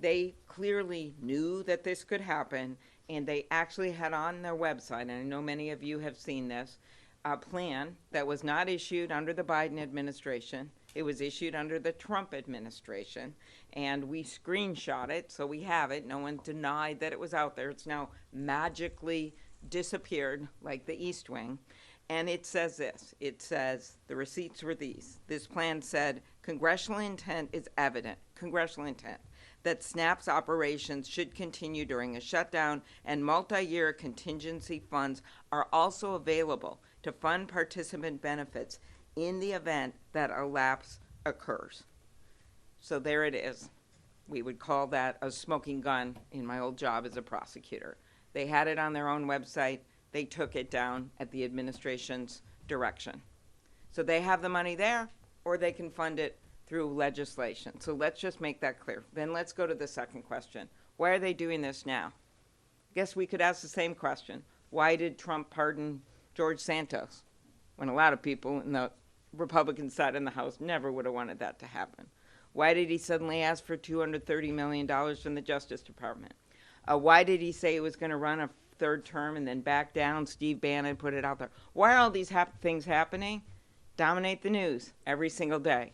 they clearly knew that this could happen, and they actually had on their website, and I know many of you have seen this, a plan that was not issued under the Biden administration. It was issued under the Trump administration, and we screenshot it, so we have it. No one denied that it was out there. It's now magically disappeared like the East Wing. And it says this. It says, the receipts were these. This plan said, congressional intent is evident, congressional intent, that SNAP's operations should continue during a shutdown, and multi-year contingency funds are also available to fund participant benefits in the event that a lapse occurs. So there it is. We would call that a smoking gun in my old job as a prosecutor. They had it on their own website. They took it down at the administration's direction. So they have the money there, or they can fund it through legislation. So let's just make that clear. Then let's go to the second question. Why are they doing this now? I guess we could ask the same question. Why did Trump pardon George Santos when a lot of people in the Republican side in the House never would have wanted that to happen? Why did he suddenly ask for $230 million from the Justice Department? Why did he say he was going to run a third term and then back down? Steve Bannon put it out there. Why are all these things happening? Dominate the news every single day.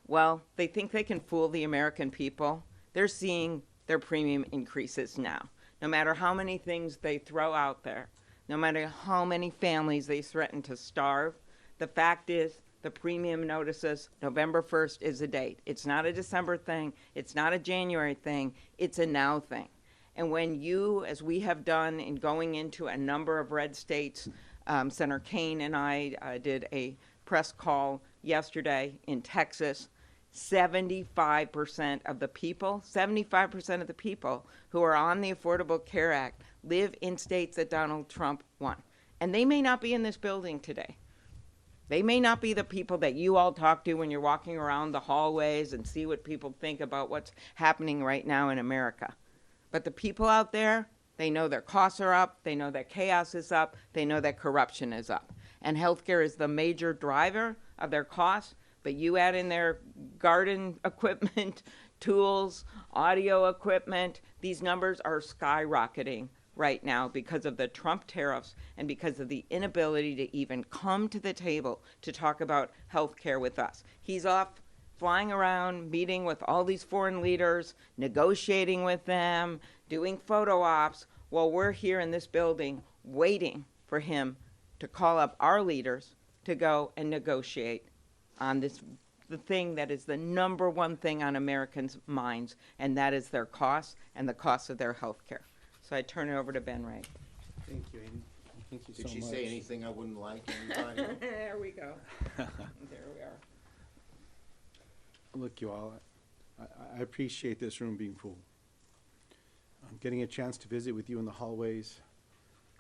Well, they think they can fool the American people. They're seeing their premium increases now. No matter how many things they throw out there, no matter how many families they threaten to starve, the fact is the premium notices November 1st is a date. It's not a December thing. It's not a January thing. It's a now thing. And when you, as we have done in going into a number of red states, Senator Kaine and I did a press call yesterday in Texas. 75% of the people, 75% of the people who are on the Affordable Care Act live in states that Donald Trump won. And they may not be in this building today. They may not be the people that you all talk to when you're walking around the hallways and see what people think about what's happening right now in America. But the people out there, they know their costs are up, they know that chaos is up, they know that corruption is up. And healthcare is the major driver of their costs. But you add in their garden equipment, tools, audio equipment, these numbers are skyrocketing right now because of the Trump tariffs and because of the inability to even come to the table to talk about health care with us. He's off flying around, meeting with all these foreign leaders, negotiating with them, doing photo ops, while we're here in this building waiting for him to call up our leaders to go and negotiate on this, the thing that is the number one thing on Americans' minds, and that is their costs and the cost of their health care. So I turn it over to Ben Ray. Thank you, Amy. Thank you so much. Did she say anything I wouldn't like? Anybody? There we go. There we are. Look, you all, I appreciate this room being full. I'm getting a chance to visit with you in the hallways,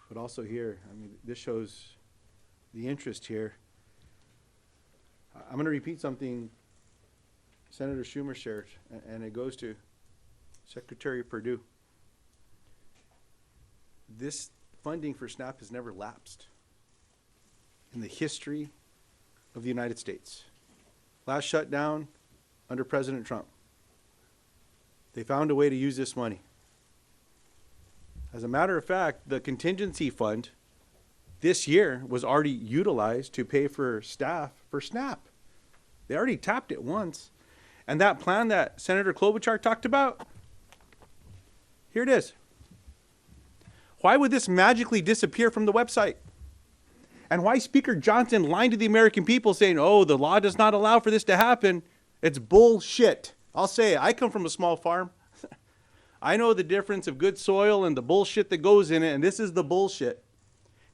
but also here. I mean, this shows the interest here. I'm going to repeat something Senator Schumer shared, and it goes to Secretary Perdue. This funding for SNAP has never lapsed in the history of the United States. Last shutdown under President Trump. They found a way to use this money. As a matter of fact, the contingency fund this year was already utilized to pay for staff for SNAP. They already tapped it once. And that plan that Senator Klobuchar talked about, here it is. Why would this magically disappear from the website? And why Speaker Johnson lied to the American people saying, oh, the law does not allow for this to happen? It's bullshit. I'll say it. I come from a small farm. I know the difference of good soil and the bullshit that goes in it, and this is the bullshit.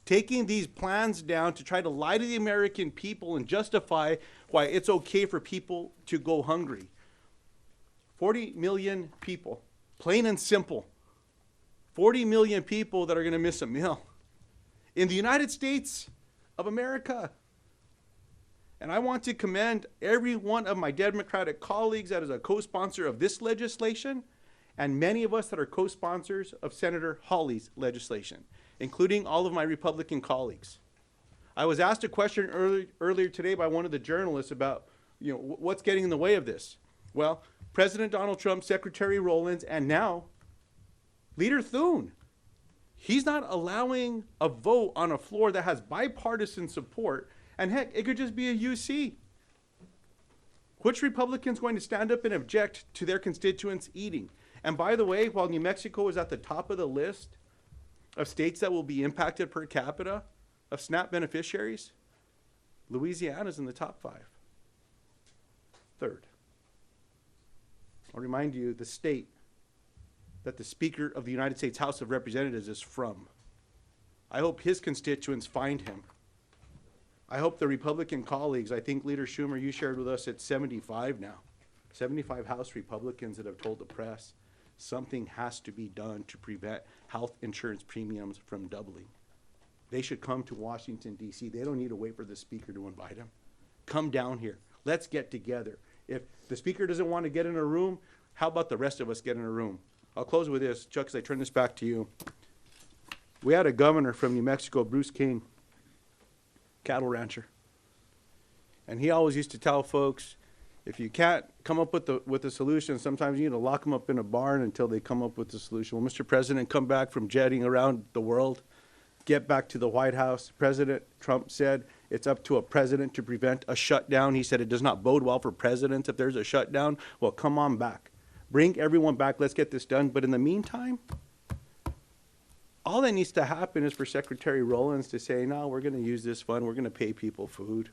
Taking these plans down to try to lie to the American people and justify why it's okay for people to go hungry. 40 million people, plain and simple. 40 million people that are going to miss a meal in the United States of America. And I want to commend every one of my Democratic colleagues that is a co-sponsor of this legislation, and many of us that are co-sponsors of Senator Hawley's legislation, including all of my Republican colleagues. I was asked a question earlier today by one of the journalists about, what's getting in the way of this. Well, President Donald Trump, Secretary Rowlands, and now Leader Thune. He's not allowing a vote on a floor that has bipartisan support. And heck, it could just be a UC. Which Republican's going to stand up and object to their constituents eating? And by the way, while New Mexico is at the top of the list of states that will be impacted per capita of SNAP beneficiaries, Louisiana's in the top 5. Third. I'll remind you the state that the Speaker of the United States House of Representatives is from. I hope his constituents find him. I hope the Republican colleagues, I think Leader Schumer, you shared with us it's 75 now. 75 House Republicans that have told the press something has to be done to prevent health insurance premiums from doubling. They should come to Washington, D.C. They don't need to wait for the Speaker to invite them. Come down here. Let's get together. If the Speaker doesn't want to get in a room, how about the rest of us get in a room? I'll close with this. Chuck, as I turn this back to you. We had a governor from New Mexico, Bruce King, cattle rancher. And he always used to tell folks, if you can't come up with a solution, sometimes you need to lock them up in a barn until they come up with the solution. Well, Mr. President, come back from jetting around the world, get back to the White House. President Trump said it's up to a president to prevent a shutdown. He said it does not bode well for presidents if there's a shutdown. Well, come on back. Bring everyone back. Let's get this done. But in the meantime, all that needs to happen is for Secretary Rowlands to say, no, we're going to use this fund. We're going to pay people food.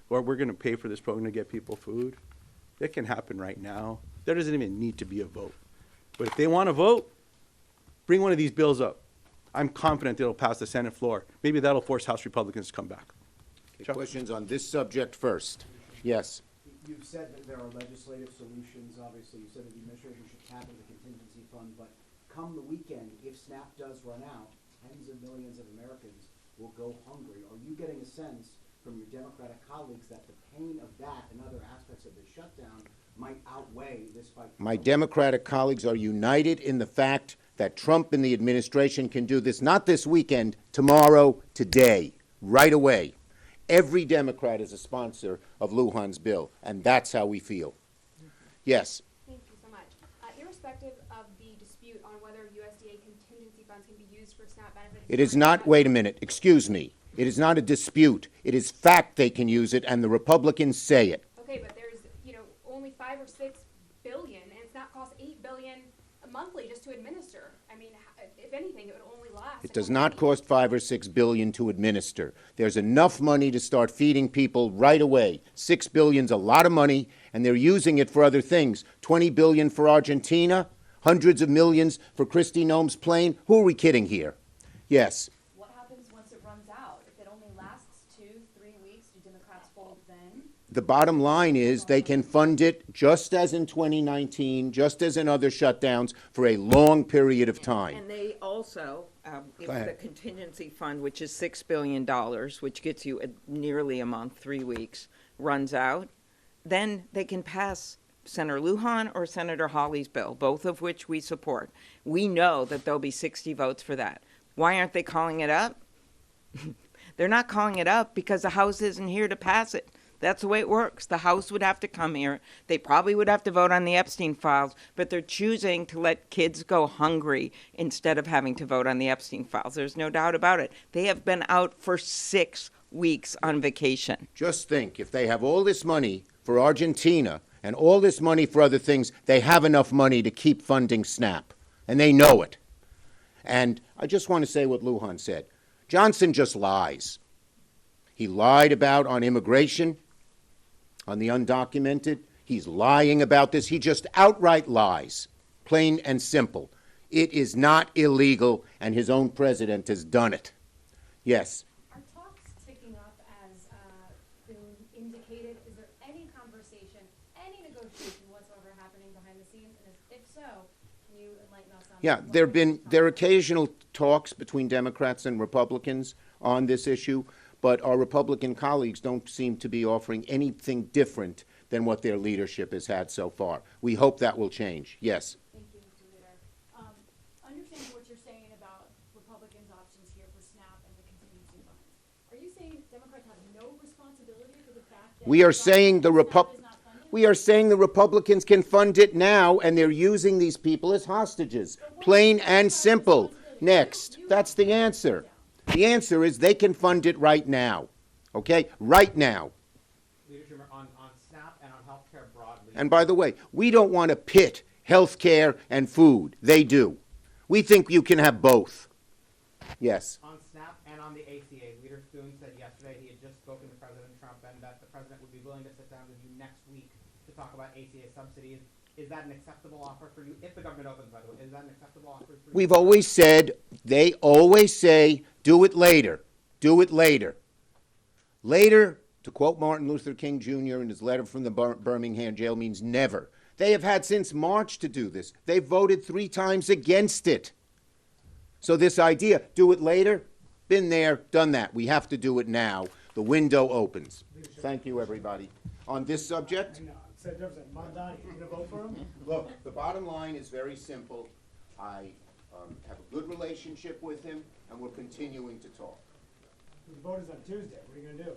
Or we're going to pay for this program to get people food. It can happen right now. There doesn't even need to be a vote. But if they want to vote, bring one of these bills up. I'm confident it'll pass the Senate floor. Maybe that'll force House Republicans to come back. Okay, questions on this subject first? Yes. You've said that there are legislative solutions, obviously. You said that the administration should tap into the contingency fund, but come the weekend, if SNAP does run out, tens of millions of Americans will go hungry. Are you getting a sense from your Democratic colleagues that the pain of that and other aspects of the shutdown might outweigh this fight? My Democratic colleagues are united in the fact that Trump and the administration can do this, not this weekend, tomorrow, today, right away. Every Democrat is a sponsor of Luján's bill, and that's how we feel. Yes. Thank you so much. Irrespective of the dispute on whether USDA contingency funds can be used for SNAP benefits. It is not, wait a minute, excuse me. It is not a dispute. It is fact they can use it, and the Republicans say it. Okay, but there's, only 5 or 6 billion, and it's not cost $8 billion monthly just to administer. I mean, if anything, it would only last. It does not cost 5 or 6 billion to administer. There's enough money to start feeding people right away. 6 billion's a lot of money, and they're using it for other things. 20 billion for Argentina, hundreds of millions for Kristi Noem's plane. Who are we kidding here? Yes. What happens once it runs out? If it only lasts 2-3 weeks, do Democrats fold then? The bottom line is they can fund it just as in 2019, just as in other shutdowns, for a long period of time. And they also, if Go ahead. the contingency fund, which is $6 billion, which gets you nearly a month, 3 weeks, runs out, then they can pass Senator Luján or Senator Hawley's bill, both of which we support. We know that there'll be 60 votes for that. Why aren't they calling it up? They're not calling it up because the House isn't here to pass it. That's the way it works. The House would have to come here. They probably would have to vote on the Epstein files, but they're choosing to let kids go hungry instead of having to vote on the Epstein files. There's no doubt about it. They have been out for 6 weeks on vacation. Just think, if they have all this money for Argentina and all this money for other things, they have enough money to keep funding SNAP, and they know it. And I just want to say what Luján said. Johnson just lies. He lied about on immigration, on the undocumented. He's lying about this. He just outright lies, plain and simple. It is not illegal, and his own president has done it. Yes. Are talks ticking up as been indicated? Is there any conversation, any negotiation whatsoever happening behind the scenes? And if so, can you enlighten us on Yeah, there are occasional talks between Democrats and Republicans on this issue, but our Republican colleagues don't seem to be offering anything different than what their leadership has had so far. We hope that will change. Yes. Thank you, Mr. Leader. Understanding what you're saying about Republicans' options here for SNAP and the contingency funds, are you saying Democrats have no responsibility for the fact that We are saying the SNAP is not funded? We are saying the Republicans can fund it now, and they're using these people as hostages. Plain and simple. Next. That's the answer. The answer is they can fund it right now. Okay? Right now. Leader Schumer, on SNAP and on healthcare broadly. And by the way, we don't want to pit health care and food. They do. We think you can have both. Yes. On SNAP and on the ACA, Leader Thune said yesterday he had just spoken to President Trump and that the president would be willing to sit down with you next week to talk about ACA subsidies. Is that an acceptable offer for you? If the government opens, by the way, is that an acceptable offer for you? We've always said, they always say, do it later. Do it later. Later, to quote Martin Luther King Jr. in his letter from the Birmingham jail, means never. They have had since March to do this. They voted 3 times against it. So this idea, do it later, been there, done that. We have to do it now. The window opens. Thank you, everybody. On this subject? Look, the bottom line is very simple. I have a good relationship with him, and we're continuing to talk. The vote is on Tuesday. What are you going to do?